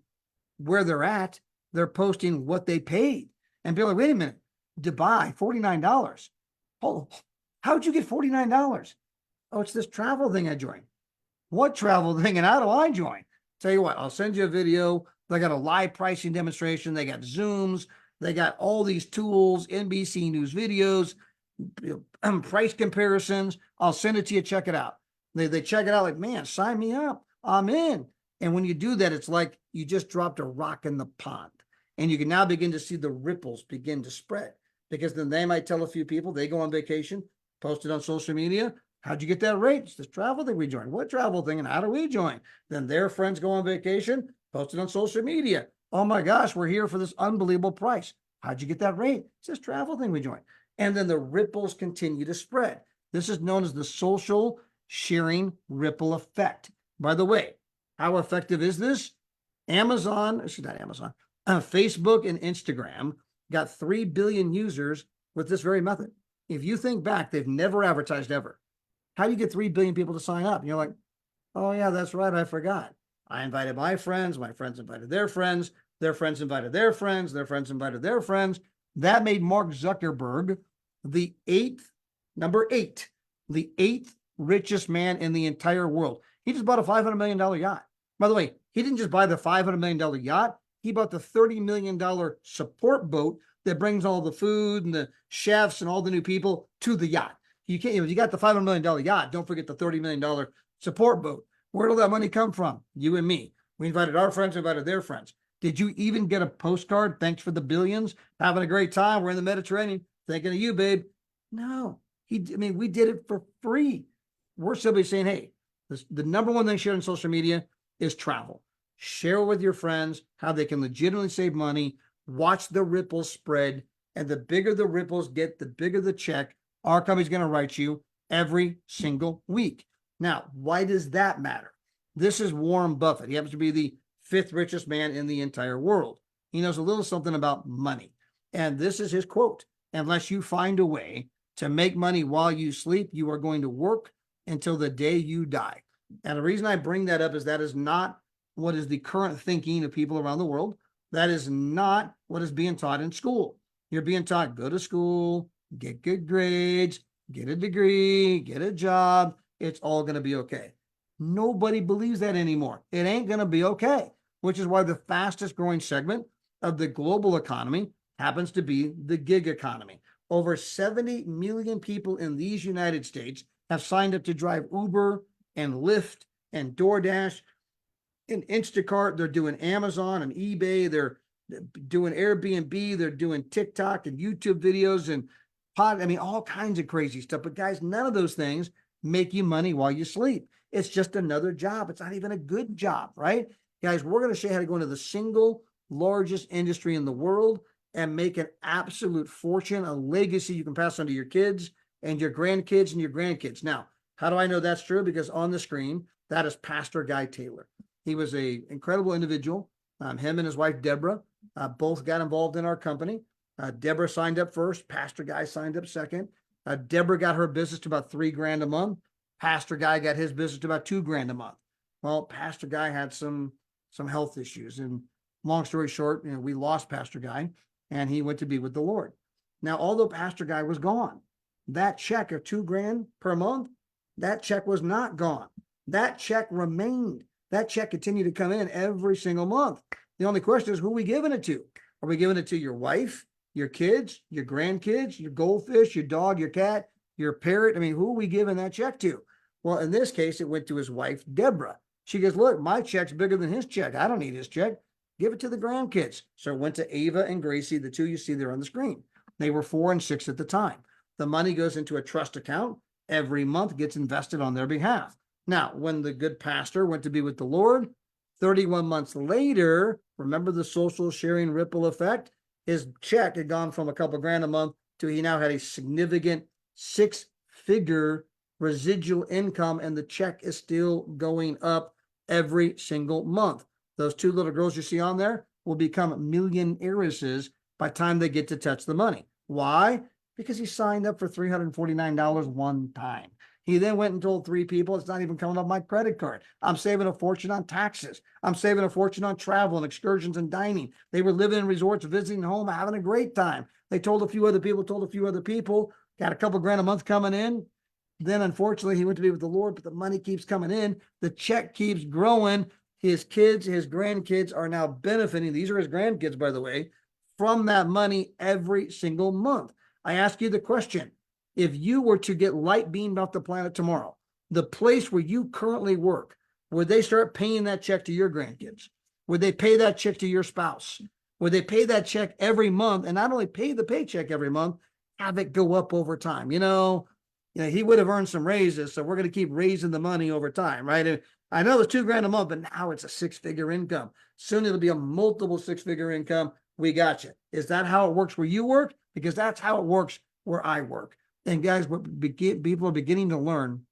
where they're at. They're posting what they paid. And people are like, wait a minute, Dubai, $49. Oh, how'd you get $49? Oh, it's this travel thing I joined. What travel thing and how do I join? Tell you what, I'll send you a video. They got a live pricing demonstration. They got Zooms. They got all these tools, NBC News videos, price comparisons. I'll send it to you. Check it out. They check it out like, man, sign me up. I'm in. And when you do that, it's like you just dropped a rock in the pond. And you can now begin to see the ripples begin to spread. Because then they might tell a few people, they go on vacation, post it on social media. How'd you get that rate? It's this travel thing we joined. What travel thing and how do we join? Then their friends go on vacation, post it on social media. Oh my gosh, we're here for this unbelievable price. How'd you get that rate? It's this travel thing we joined. And then the ripples continue to spread. This is known as the social sharing ripple effect. By the way, how effective is this? Facebook and Instagram got 3 billion users with this very method. If you think back, they've never advertised ever. How do you get 3 billion people to sign up? And you're like, oh yeah, that's right, I forgot. I invited my friends invited their friends invited their friends, their friends invited their friends. That made Mark Zuckerberg the number eight richest man in the entire world. He just bought a $500 million yacht. By the way, he didn't just buy the $500 million yacht. He bought the $30 million support boat that brings all the food and the chefs and all the new people to the yacht. You can't, if you got the $500 million yacht, don't forget the $30 million support boat. Where did that money come from? You and me. We invited our friends, invited their friends. Did you even get a postcard? Thanks for the billions. Having a great time. We're in the Mediterranean. Thinking of you, babe. No, we did it for free. We're simply saying, hey, the number one thing shared on social media is travel. Share with your friends how they can legitimately save money. Watch the ripples spread. And the bigger the ripples get, the bigger the check our company's going to write you every single week. Now, why does that matter? This is Warren Buffett. He happens to be the 5th richest man in the entire world. He knows a little something about money. And this is his quote. Unless you find a way to make money while you sleep, you are going to work until the day you die. And the reason I bring that up is that is not what is the current thinking of people around the world. That is not what is being taught in school. You're being taught, go to school, get good grades, get a degree, get a job. It's all going to be okay. Nobody believes that anymore. It ain't going to be okay, which is why the fastest growing segment of the global economy happens to be the gig economy. Over 70 million people in these United States have signed up to drive Uber and Lyft and DoorDash and Instacart. They're doing Amazon and eBay. They're doing Airbnb. They're doing TikTok and YouTube videos and all kinds of crazy stuff. But guys, none of those things make you money while you sleep. It's just another job. It's not even a good job, right? Guys, we're going to show you how to go into the single largest industry in the world and make an absolute fortune, a legacy you can pass on to your kids and your grandkids and your grandkids. Now, how do I know that's true? Because on the screen, that is Pastor Guy Taylor. He was an incredible individual. Him and his wife, Deborah, Both got involved in our company. Deborah signed up first. Pastor Guy signed up second. Deborah got her business to about $3,000 a month. Pastor Guy got his business to about $2,000 a month. Well, Pastor Guy had some health issues, and long story short, we lost Pastor Guy, and he went to be with the Lord. Now, although Pastor Guy was gone, that check of $2,000 per month, that check was not gone. That check remained. That check continued to come in every single month. The only question is, who are we giving it to? Are we giving it to your wife, your kids, your grandkids, your goldfish, your dog, your cat, your parrot? I mean, who are we giving that check to? Well, in this case, it went to his wife, Deborah. She goes, look, my check's bigger than his check. I don't need his check. Give it to the grandkids. So it went to Ava and Gracie, the two you see there on the screen. They were 4 and 6 at the time. The money goes into a trust account. Every month gets invested on their behalf. Now, when the good pastor went to be with the Lord, 31 months later, remember the social sharing ripple effect? His check had gone from a couple grand a month to he now had a significant 6-figure residual income, and the check is still going up every single month. Those 2 little girls you see on there will become millionairesses by the time they get to touch the money. Why? Because he signed up for $349 one time. He then went and told 3 people, it's not even coming off my credit card. I'm saving a fortune on taxes. I'm saving a fortune on travel and excursions and dining. They were living in resorts, visiting home, having a great time. They told a few other people, got a couple grand a month coming in. Then, unfortunately, he went to be with the Lord, but the money keeps coming in. The check keeps growing. His kids, his grandkids are now benefiting. These are his grandkids, by the way, from that money every single month. I ask you the question, if you were to get light beamed off the planet tomorrow, the place where you currently work, would they start paying that check to your grandkids? Would they pay that check to your spouse? Would they pay that check every month, and not only pay the paycheck every month, have it go up over time? He would have earned some raises, so we're going to keep raising the money over time, right? I know it's $2,000 a month, but now it's a 6-figure income. Soon it'll be a multiple 6-figure income. We got you. Is that how it works where you work? Because that's how it works where I work. And guys, what people are beginning to learn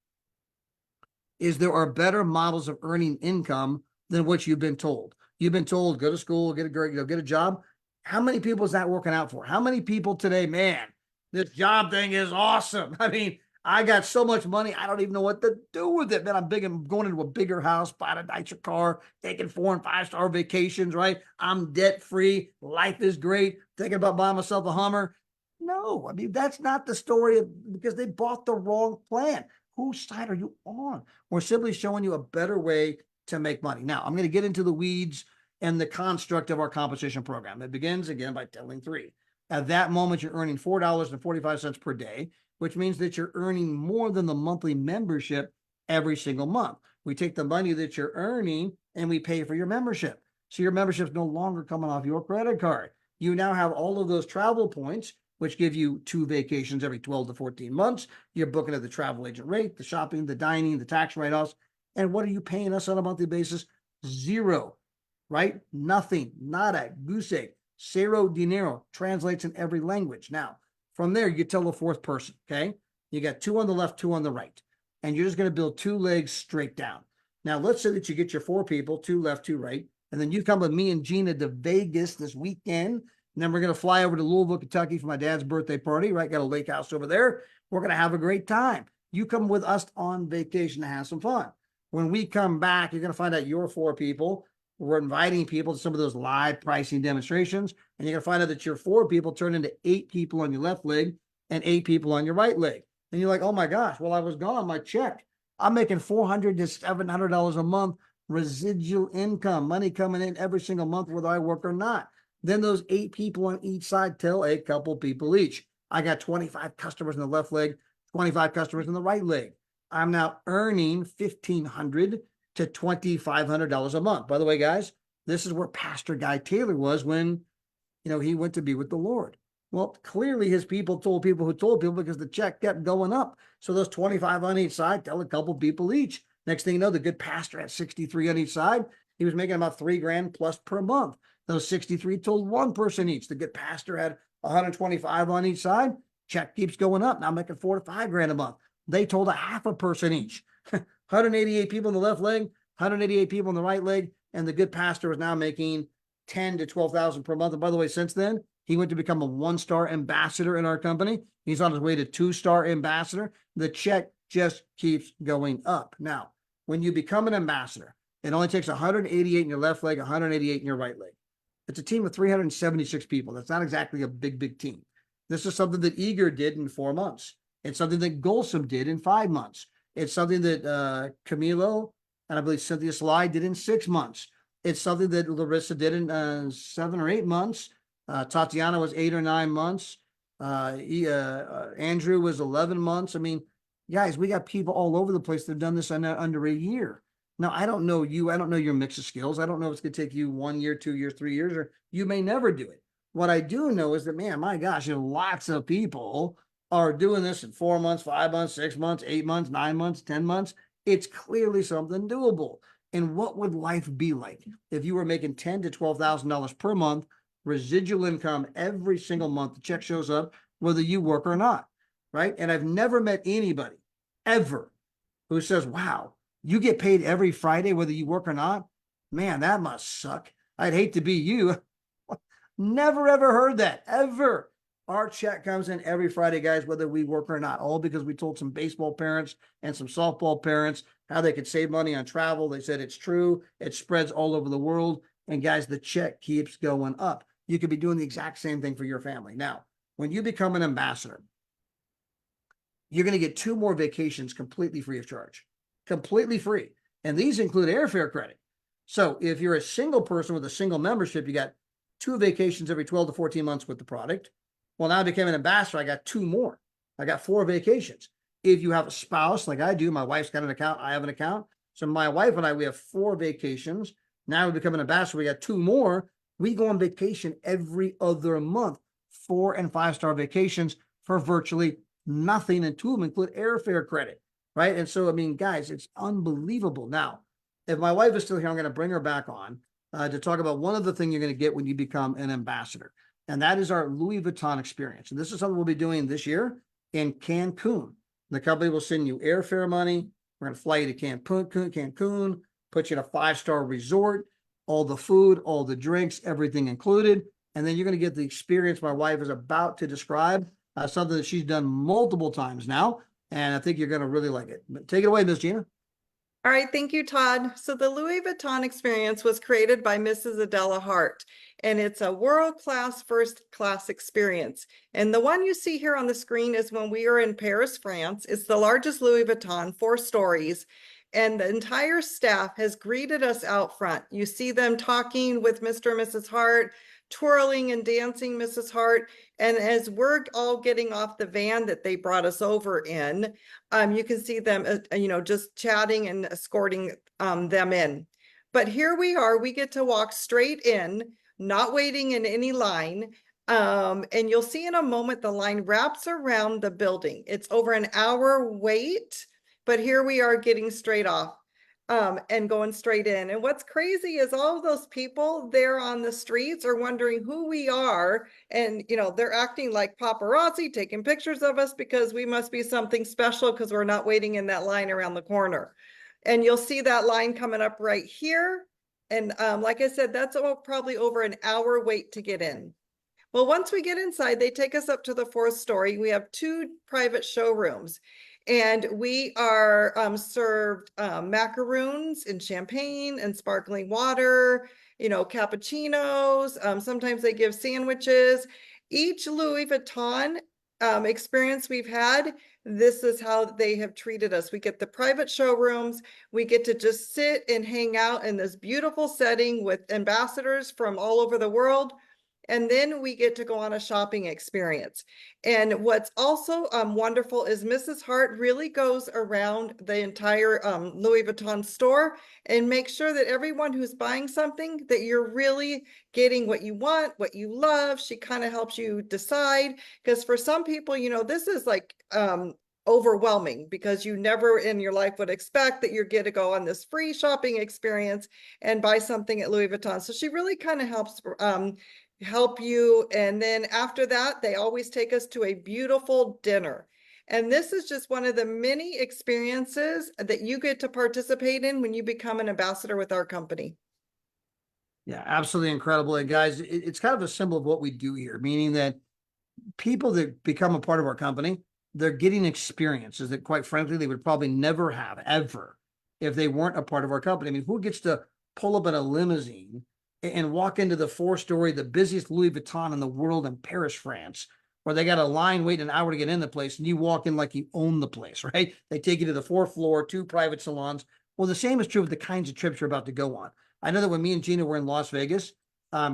is there are better models of earning income than what you've been told. You've been told, go to school, get a job. How many people is that working out for? How many people today, man, this job thing is awesome. I mean, I got so much money, I don't even know what to do with it. Man, I'm going into a bigger house, buying a nicer car, taking 4- and 5-star vacations, right? I'm debt-free. Life is great. Thinking about buying myself a Hummer. No, I mean, that's not the story because they bought the wrong plan. Whose side are you on? We're simply showing you a better way to make money. Now, I'm going to get into the weeds and the construct of our compensation program. It begins again by telling 3. At that moment, you're earning $4.45 per day, which means that you're earning more than the monthly membership every single month. We take the money that you're earning and we pay for your membership. So your membership is no longer coming off your credit card. You now have all of those travel points, which give you 2 vacations every 12 to 14 months. You're booking at the travel agent rate, the shopping, the dining, the tax write-offs. And what are you paying us on a monthly basis? 0, right? Nothing, nada, goose egg. Cero dinero translates in every language. Now, from there, you tell the 4th person, okay? You got 2 on the left, 2 on the right. And you're just going to build 2 legs straight down. Now, let's say that you get your 4 people, 2 left, 2 right. And then you come with me and Gina to Vegas this weekend. And then we're going to fly over to Louisville, Kentucky for my dad's birthday party, right? Got a lake house over there. We're going to have a great time. You come with us on vacation to have some fun. When we come back, you're going to find out your 4 people. We're inviting people to some of those live pricing demonstrations. And you're going to find out that your 4 people turn into 8 people on your left leg and 8 people on your right leg. And you're like, oh my gosh, well, I was gone. My check. I'm making $400 to $700 a month residual income, money coming in every single month, whether I work or not. Then those 8 people on each side tell a couple people each. I got 25 customers in the left leg, 25 customers in the right leg. I'm now earning $1,500 to $2,500 a month. By the way, guys, this is where Pastor Guy Taylor was when, he went to be with the Lord. Well, clearly his people told people who told people because the check kept going up. So those 25 on each side tell a couple people each. Next thing you know, the good pastor had 63 on each side. He was making about $3,000 plus per month. Those 63 told 1 person each. The good pastor had 125 on each side. Check keeps going up. Now I'm making $4,000 to $5,000 a month. They told a half a person each. 188 people in the left leg, 188 people in the right leg, and the good pastor was now making 10 to 12,000 per month. And by the way, since then, he went to become a 1-star ambassador in our company. He's on his way to 2-star ambassador. The check just keeps going up. Now, when you become an ambassador, it only takes 188 in your left leg, 188 in your right leg. It's a team of 376 people. That's not exactly a big team. This is something that Eager did in 4 months. It's something that Golsum did in 5 months. It's something that Camilo and I believe Cynthia Sly did in 6 months. It's something that Larissa did in 7 or 8 months. Tatiana was 8 or 9 months. Andrew was 11 months. I mean, guys, we got people all over the place that have done this in under a year. Now, I don't know you. I don't know your mix of skills. I don't know if it's going to take you 1 year, 2 years, 3 years, or you may never do it. What I do know is that, man, my gosh, lots of people are doing this in 4 months, 5 months, 6 months, 8 months, 9 months, 10 months. It's clearly something doable. And what would life be like if you were making $10,000 to $12,000 per month, residual income every single month? The check shows up whether you work or not, right? And I've never met anybody ever who says, wow, you get paid every Friday whether you work or not. Man, that must suck. I'd hate to be you. Never ever heard that, ever. Our check comes in every Friday, guys, whether we work or not, all because we told some baseball parents and some softball parents how they could save money on travel. They said it's true. It spreads all over the world. And guys, the check keeps going up. You could be doing the exact same thing for your family. Now, when you become an ambassador, you're going to get 2 more vacations completely free of charge, completely free. And these include airfare credit. So if you're a single person with a single membership, you got 2 vacations every 12 to 14 months with the product. Well, now I became an ambassador. I got 2 more. I got 4 vacations. If you have a spouse like I do, my wife's got an account, I have an account. So my wife and I, we have 4 vacations. Now we become an ambassador. We got 2 more. We go on vacation every other month, 4 and 5-star vacations for virtually nothing. And 2 of them include airfare credit, right? And so, I mean, guys, it's unbelievable. Now, if my wife is still here, I'm going to bring her back on to talk about one other thing you're going to get when you become an ambassador. And that is our Louis Vuitton experience. And this is something we'll be doing this year in Cancun. The company will send you airfare money. We're going to fly you to Cancun, put you in a 5-star resort, all the food, all the drinks, everything included. And then you're going to get the experience my wife is about to describe, something that she's done multiple times now. And I think you're going to really like it. But take it away, Ms. Gina. All right, thank you, Todd. So the Louis Vuitton experience was created by Mrs. Adela Hart, and it's a world-class, first-class experience. And the one you see here on the screen is when we were in Paris, France. It's the largest Louis Vuitton, 4 stories, and the entire staff has greeted us out front. You see them talking with Mr. and Mrs. Hart, twirling and dancing Mrs. Hart. And as we're all getting off the van that they brought us over in, you can see them, just chatting and escorting them in. But here we are, we get to walk straight in, not waiting in any line. And you'll see in a moment, the line wraps around the building. It's over an hour wait, but here we are getting straight off. And going straight in. And what's crazy is all of those people there on the streets are wondering who we are. And, they're acting like paparazzi, taking pictures of us because we must be something special because we're not waiting in that line around the corner. And you'll see that line coming up right here. And like I said, that's probably over an hour wait to get in. Well, once we get inside, they take us up to the 4th story. We have 2 private showrooms. And we are served macaroons and champagne and sparkling water, cappuccinos. Sometimes they give sandwiches. Each Louis Vuitton experience we've had, this is how they have treated us. We get the private showrooms. We get to just sit and hang out in this beautiful setting with ambassadors from all over the world. And then we get to go on a shopping experience. And what's also wonderful is Mrs. Hart really goes around the entire Louis Vuitton store and makes sure that everyone who's buying something, that you're really getting what you want, what you love. She kind of helps you decide, because for some people, this is like overwhelming, because you never in your life would expect that you're going to go on this free shopping experience and buy something at Louis Vuitton. So she really kind of helps help you. And then after that, they always take us to a beautiful dinner. And this is just one of the many experiences that you get to participate in when you become an ambassador with our company. Yeah, absolutely incredible. And guys, it's kind of a symbol of what we do here, meaning that people that become a part of our company, they're getting experiences that quite frankly, they would probably never have ever if they weren't a part of our company. I mean, who gets to pull up in a limousine and walk into the 4-story, the busiest Louis Vuitton in the world in Paris, France, where they got a line waiting an hour to get in the place and you walk in like you own the place, right? They take you to the 4th floor, 2 private salons. Well, the same is true with the kinds of trips you're about to go on. I know that when me and Gina were in Las Vegas,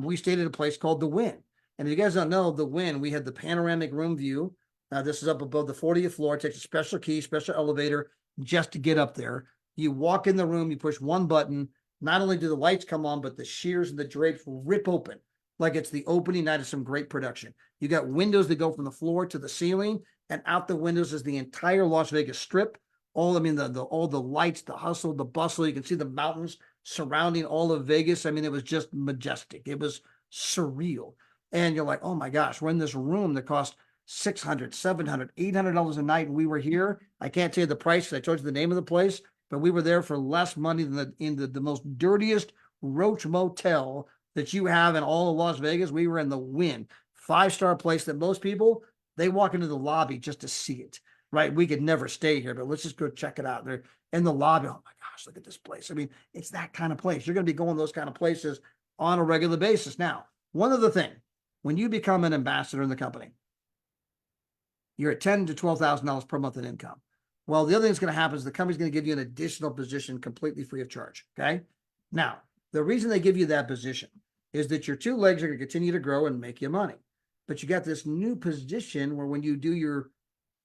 we stayed at a place called The Wynn. And if you guys don't know, The Wynn, we had the panoramic room view. This is up above the 40th floor. It takes a special key, special elevator just to get up there. You walk in the room, you push one button. Not only do the lights come on, but the shears and the drapes rip open like it's the opening night of some great production. You got windows that go from the floor to the ceiling, and out the windows is the entire Las Vegas Strip. All the lights, the hustle, the bustle. You can see the mountains surrounding all of Vegas. I mean, it was just majestic. It was surreal. And you're like, oh my gosh, we're in this room that cost $600, $700, $800 a night. And we were here. I can't tell you the price because I told you the name of the place, but we were there for less money than in the most dirtiest roach motel that you have in all of Las Vegas. We were in the Wynn, 5-star place that most people, they walk into the lobby just to see it, right? We could never stay here, but let's just go check it out. They're in the lobby. Oh my gosh, look at this place. I mean, it's that kind of place. You're going to be going to those kind of places on a regular basis. Now, one other thing, when you become an ambassador in the company, you're at $10,000 to $12,000 per month in income. Well, the other thing that's going to happen is the company's going to give you an additional position completely free of charge. Okay. Now, the reason they give you that position is that your 2 legs are going to continue to grow and make you money. But you got this new position where when you do your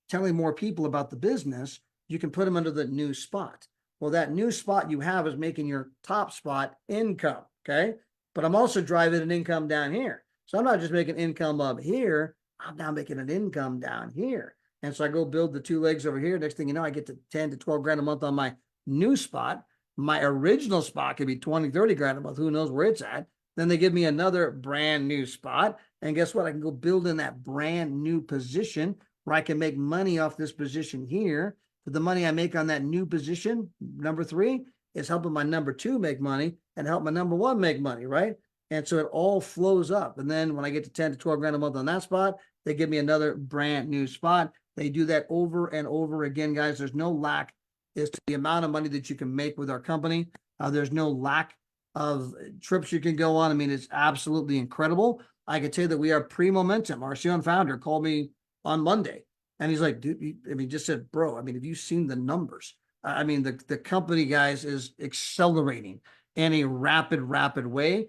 telling more people about the business, you can put them under the new spot. Well, that new spot you have is making your top spot income. Okay. But I'm also driving an income down here. So I'm not just making income up here. I'm now making an income down here. And so I go build the 2 legs over here. Next thing you know, I get to 10 to 12 grand a month on my new spot. My original spot could be 20, 30 grand a month. Who knows where it's at? Then they give me another brand new spot. And guess what? I can go build in that brand new position where I can make money off this position here. But the money I make on that new position, number 3, is helping my number 2 make money and help my number 1 make money, right? And so it all flows up. And then when I get to 10 to 12 grand a month on that spot, they give me another brand new spot. They do that over and over again, guys. There's no lack as to the amount of money that you can make with our company. There's no lack of trips you can go on. I mean, it's absolutely incredible. I can tell you that we are pre-momentum. Our CEO and founder called me on Monday, and he's like, dude, I mean, just said, bro, I mean, have you seen the numbers? I mean, the company, guys, is accelerating in a rapid way.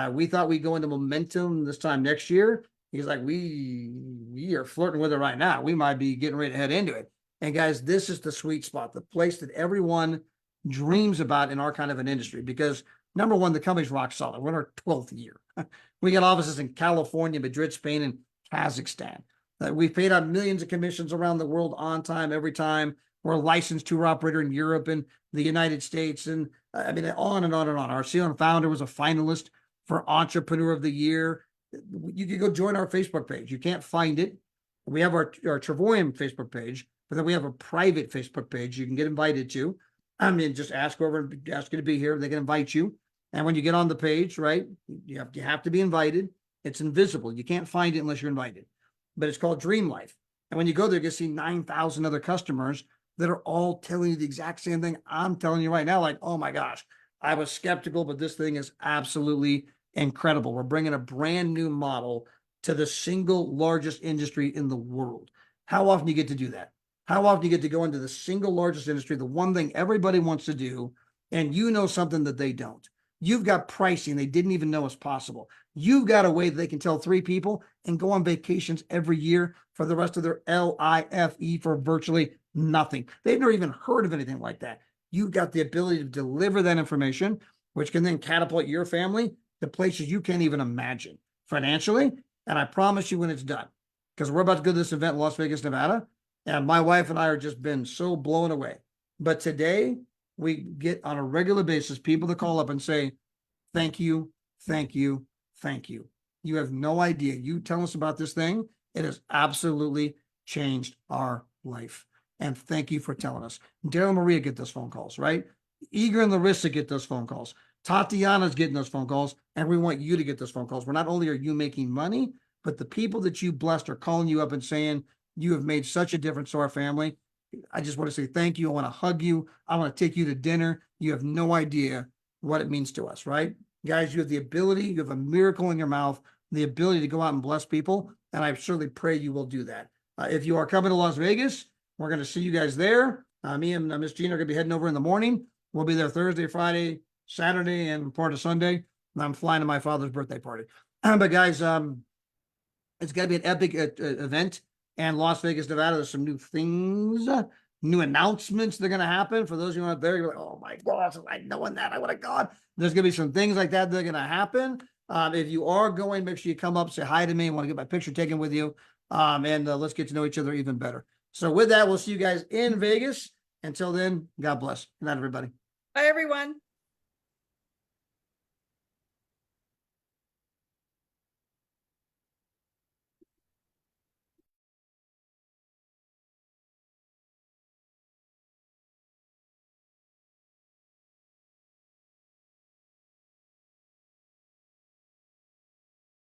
We thought we'd go into momentum this time next year. He's like, we are flirting with it right now. We might be getting ready to head into it. And guys, this is the sweet spot, the place that everyone dreams about in our kind of an industry. Because number one, the company's rock solid. We're in our 12th year. We got offices in California, Madrid, Spain, and Kazakhstan. We've paid out millions of commissions around the world on time, every time. We're a licensed tour operator in Europe and the United States. And I mean, on and on and on. Our CEO and founder was a finalist for Entrepreneur of the Year. You can go join our Facebook page. You can't find it. We have our Travorium Facebook page, but then we have a private Facebook page you can get invited to. I mean, just ask whoever ask you to be here. They can invite you. And when you get on the page, right, you have to be invited. It's invisible. You can't find it unless you're invited. But it's called Dream Life. And when you go there, you see 9,000 other customers that are all telling you the exact same thing I'm telling you right now. Like, oh my gosh, I was skeptical, but this thing is absolutely incredible. We're bringing a brand new model to the single largest industry in the world. How often do you get to do that? How often do you get to go into the single largest industry, the one thing everybody wants to do, and you know something that they don't? You've got pricing they didn't even know was possible. You've got a way that they can tell 3 people and go on vacations every year for the rest of their LIFE for virtually nothing. They've never even heard of anything like that. You've got the ability to deliver that information, which can then catapult your family to places you can't even imagine financially. And I promise you when it's done, because we're about to go to this event in Las Vegas, Nevada, and my wife and I are just been so blown away. But today we get on a regular basis people that call up and say, thank you, thank you, thank you. You have no idea. You tell us about this thing. It has absolutely changed our life. And thank you for telling us. Daryl and Maria get those phone calls, right? Eager and Larissa get those phone calls. Tatiana's getting those phone calls, and we want you to get those phone calls. Where not only are you making money, but the people that you blessed are calling you up and saying, you have made such a difference to our family. I just want to say thank you. I want to hug you. I want to take you to dinner. You have no idea what it means to us, right? Guys, you have the ability, you have a miracle in your mouth, the ability to go out and bless people. And I certainly pray you will do that. If you are coming to Las Vegas, we're going to see you guys there. Me and Miss Gina are going to be heading over in the morning. We'll be there Thursday, Friday, Saturday, and part of Sunday. And I'm flying to my father's birthday party. But guys, it's got to be an epic event. And Las Vegas, Nevada, there's some new things, new announcements that are going to happen. For those of you out there, you're like, oh my gosh, I knowing that, I would have gone. There's going to be some things like that that are going to happen. If you are going, make sure you come up, say hi to me. I want to get my picture taken with you. And let's get to know each other even better. So with that, we'll see you guys in Vegas. Until then, God bless. Good night, everybody. Bye, everyone.